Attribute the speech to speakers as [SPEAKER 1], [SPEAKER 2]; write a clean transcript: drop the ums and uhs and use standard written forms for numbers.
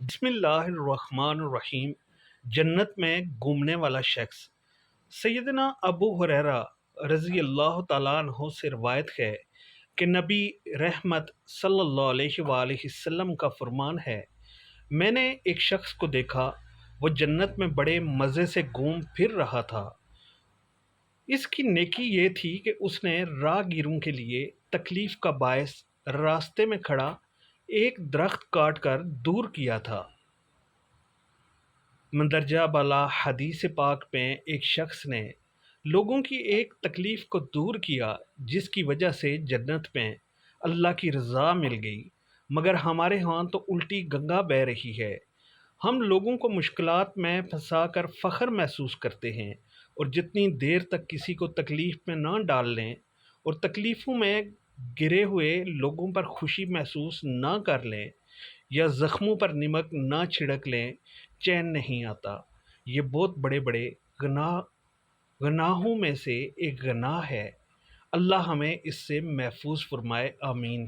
[SPEAKER 1] بسم اللہ الرحمن الرحیم۔ جنت میں گھومنے والا شخص۔ سیدنا ابو ہریرہ رضی اللہ تعالیٰ عنہ سے روایت ہے کہ نبی رحمت صلی اللہ علیہ وآلہ وسلم کا فرمان ہے، میں نے ایک شخص کو دیکھا، وہ جنت میں بڑے مزے سے گھوم پھر رہا تھا۔ اس کی نیکی یہ تھی کہ اس نے راہگیروں کے لیے تکلیف کا باعث راستے میں کھڑا ایک درخت کاٹ کر دور کیا تھا۔ مندرجہ بالا حدیث پاک میں ایک شخص نے لوگوں کی ایک تکلیف کو دور کیا، جس کی وجہ سے جنت میں اللہ کی رضا مل گئی، مگر ہمارے ہاں تو الٹی گنگا بہہ رہی ہے۔ ہم لوگوں کو مشکلات میں پھنسا کر فخر محسوس کرتے ہیں، اور جتنی دیر تک کسی کو تکلیف میں نہ ڈال لیں اور تکلیفوں میں گرے ہوئے لوگوں پر خوشی محسوس نہ کر لیں یا زخموں پر نمک نہ چھڑک لیں، چین نہیں آتا۔ یہ بہت بڑے بڑے گناہوں میں سے ایک گناہ ہے۔ اللہ ہمیں اس سے محفوظ فرمائے، آمین۔